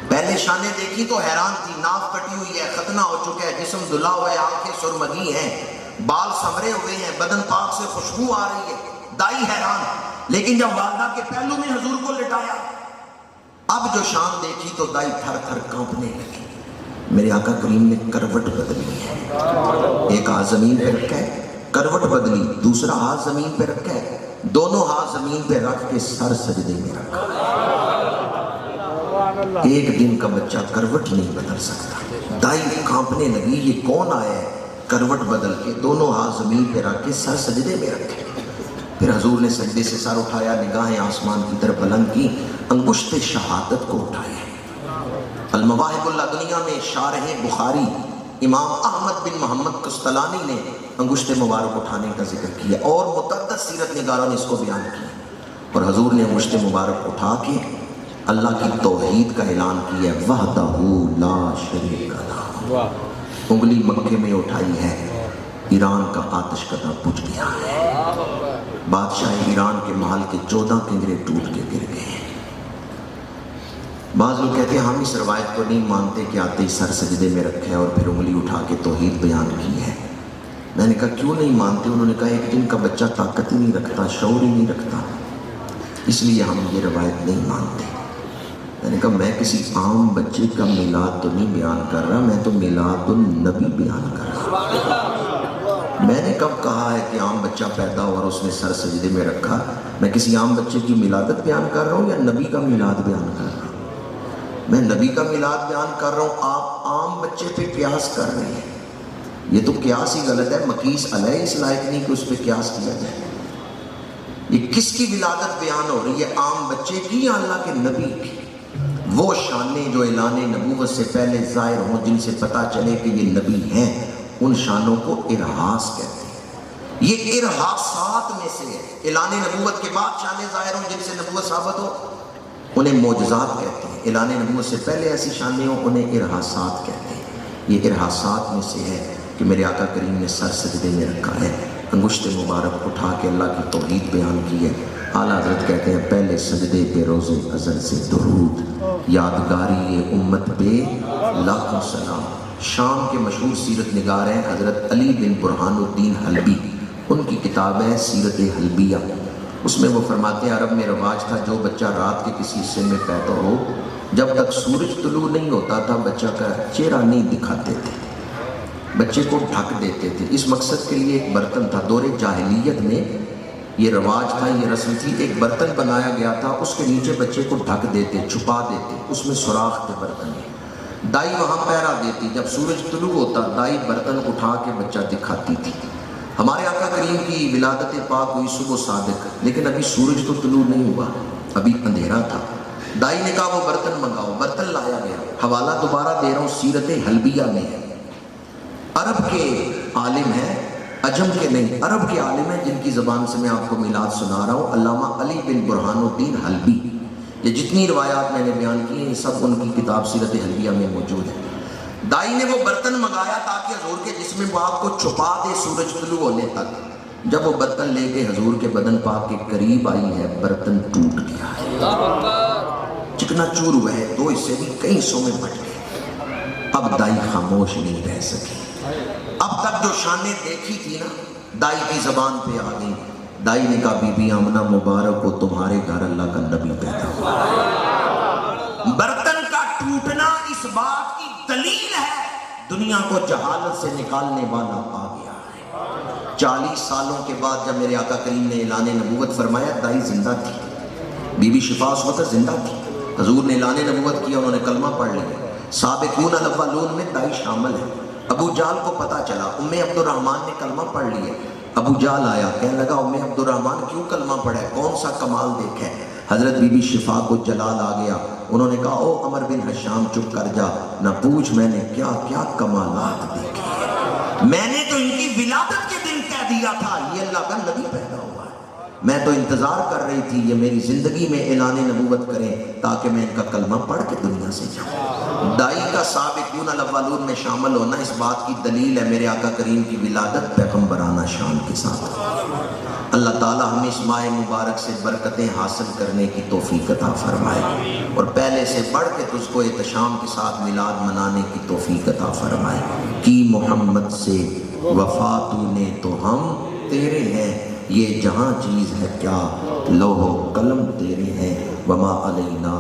[SPEAKER 1] پہلے شانیں دیکھی تو حیران تھی، ناف کٹی ہوئی ہے، ختنہ ہو چکا ہے، جسم دھلا ہوا ہے، آنکھیں سرمگی ہیں، بال سمرے ہوئے ہیں، بدن پاک سے خوشبو آ رہی ہے. دائی حیران. لیکن جب والدہ کے پہلو میں حضور کو لٹایا، اب جو شان دیکھی تو دائی تھر تھر کانپنے لگی. میرے آقا کریم نے کروٹ بدلی ہے. ایک ہاتھ زمین پہ رکھا ہے، کروٹ بدلی، دوسرا ہاتھ زمین پہ رکھا ہے، دونوں ہاتھ زمین پہ رکھ کے سر سجدے میں رکھا. ایک دن کا بچہ کروٹ نہیں بدل سکتا. دائی کانپنے لگی, یہ کون آیا ہے کروٹ بدل کے؟ دونوں ہاتھ زمین پہ رکھ کے سر سجدے میں رکھے. پھر حضور نے سجدے سے سر اٹھایا, نگاہیں آسمان کی طرف بلند کی, انگشت شہادت کو اٹھایا. المواہب اللدنیہ میں شارح بخاری امام احمد بن محمد قسطلانی نے انگشت مبارک اٹھانے کا ذکر کیا, اور متعدد سیرت نگاروں نے اس کو بیان کیا. اور حضور نے انگشت مبارک اٹھا کے اللہ کی توحید کا اعلان کیا, وحدہ لا شریک لہ. انگلی مکے میں اٹھائی ہے, ایران کا آتش کدہ بجھ گیا ہے. بادشاہ ایران کے محل کے 14 کنگرے ٹوٹ کے گر گئے ہیں. بعض لوگ کہتے ہیں ہم اس روایت کو نہیں مانتے کہ آتے ہی سر سجدے میں رکھے اور پھر انگلی اٹھا کے توحید بیان کی ہے. میں نے کہا کیوں نہیں مانتے؟ انہوں نے کہا ایک دن کا بچہ طاقت ہی نہیں رکھتا, شعور ہی نہیں رکھتا, اس لیے ہم یہ روایت نہیں مانتے. میں نے کہا میں کسی عام بچے کا میلاد تو نہیں بیان کر رہا, میں تو میلاد النبی بیان کر رہا. میں نے کب کہا ہے کہ عام بچہ پیدا ہوا اور اس نے سر سجدے میں رکھا؟ میں کسی عام بچے کی میلادت بیان کر رہا ہوں یا نبی کا میلاد بیان کر رہا ہوں؟ میں نبی کا میلاد بیان کر رہا ہوں, آپ عام بچے پہ قیاس کر رہے ہیں. یہ تو قیاس ہی غلط ہے. مقیس علیہ اس لائق نہیں کہ اس پہ قیاس کیا جائے. یہ کس کی ولادت بیان ہو رہی ہے؟ عام بچے کی یا اللہ کے نبی کی؟ وہ شانیں جو اعلان نبوت سے پہلے ظاہر ہوں, جن سے پتہ چلے کہ یہ نبی ہیں, ان شانوں کو ارہاس کہتے ہیں. یہ ارہاسات میں سے ہے. اعلان نبوت کے بعد شانیں ظاہر ہوں جن سے نبوت ثابت ہو, انہیں معجزات کہتے ہیں. اعلان نبوت سے پہلے ایسی شانیں ہوں, انہیں ارہاسات کہتے ہیں. یہ ارہاسات میں سے ہے کہ میرے آقا کریم نے سر سجدے میں رکھا ہے, انگشت مبارک اٹھا کے اللہ کی توحید بیان کی ہے. اعلیٰ حضرت کہتے ہیں پہلے سجدے پہ روز ازل سے درود, یادگاری امت پہ لاکھوں سلام. شام کے مشہور سیرت نگار ہیں حضرت علی بن برہان الدین حلبی, ان کی کتاب ہے سیرت حلبیہ. اس میں وہ فرماتے ہیں عرب میں رواج تھا جو بچہ رات کے کسی حصے میں پیدا ہو, جب تک سورج طلوع نہیں ہوتا تھا بچہ کا چہرہ نہیں دکھاتے تھے, بچے کو ڈھک دیتے تھے. اس مقصد کے لیے ایک برتن تھا. دور جاہلیت میں یہ رواج تھا, یہ رسم تھی. ایک برتن بنایا گیا تھا, اس کے نیچے بچے کو ڈھک دیتے, چھپا دیتے, اس میں سوراخ تھے برتن میں. دائی وہاں پہرا دیتی, جب سورج طلوع ہوتا دائی برتن اٹھا کے بچہ دکھاتی تھی. ہمارے آقا کریم کی ولادت پاک ہوئی صبح صادق, لیکن ابھی سورج تو طلوع نہیں ہوا, ابھی اندھیرا تھا. دائی نے کہا وہ برتن منگاؤ, برتن لایا گیا. حوالہ دوبارہ دے رہا ہوں, سیرت حلبیہ میں ہے. عرب کے عالم ہیں, عجم کے نہیں, عرب کے عالم ہیں جن کی زبان سے میں آپ کو میلاد سنا رہا ہوں, علامہ علی بن برہان الدین حلبی. یہ جتنی روایات میں نے بیان کی ہیں یہ سب ان کی کتاب سیرت حلبیہ میں موجود ہے. دائی نے وہ برتن منگایا تاکہ حضور کے جسم پاک کو چھپا دے سورج طلوع ہونے تک. جب وہ برتن لے کے حضور کے بدن پاک کے قریب آئی ہے, برتن ٹوٹ گیا ہے, چکنا چور ہوا ہے, 2 حصے بھی کئی حصوں میں بٹ گئے. اب دائی خاموش نہیں رہ سکی. اب تک جو شانیں دیکھی تھی نا, دائی کی زبان پہ آ گئی. دائی نے کہا بی بی آمنہ مبارک ہو, تمہارے گھر اللہ کا نبی پیدا ہوا. برتن کا ٹوٹنا اس بات کی دلیل ہے دنیا کو جہالت سے نکالنے والا آ گیا ہے. 40 سالوں کے بعد جب میرے آقا کریم نے اعلان نبوت فرمایا, دائی زندہ تھی, بی بی شفا اس وقت زندہ تھی. حضور نے اعلان نبوت کیا, انہوں نے کلمہ پڑھ لیا. سابقون الاولون میں دائی شامل ہے. ابو جال کو پتا چلا, ام عبد الرحمن نے کلمہ پڑھ لیا. ابو جال آیا, کہنے لگا ام عبد الرحمن کیوں کلمہ پڑھا ہے, کون سا کمال دیکھا ہے؟ حضرت بی بی شفا کو جلال آ گیا. انہوں نے کہا او عمر بن حشام چپ کر جا, نہ پوچھ میں نے کیا کیا کمالات دیکھے. میں نے تو ان کی ولادت کے دن کہہ دیا تھا یہ اللہ کا نبی پیدا ہوا ہے. میں تو انتظار کر رہی تھی یہ میری زندگی میں اعلان نبوت کریں تاکہ میں ان کا کلمہ پڑھ کے دنیا سے جاؤں. دائی کا سابقون الاولون میں شامل ہونا اس بات کی دلیل ہے میرے آقا کریم کی ولادت پیغمبرانہ شان کے ساتھ. اللہ تعالی ہمیں اس ماہ مبارک سے برکتیں حاصل کرنے کی توفیق عطا فرمائے, اور پہلے سے بڑھ کے تجھ کو احتشام کے ساتھ میلاد منانے کی توفیق عطا فرمائے. کی محمد سے وفا تو نے تو ہم تیرے ہیں, یہ جہاں چیز ہے کیا لوح و قلم تیرے ہیں, وما علینا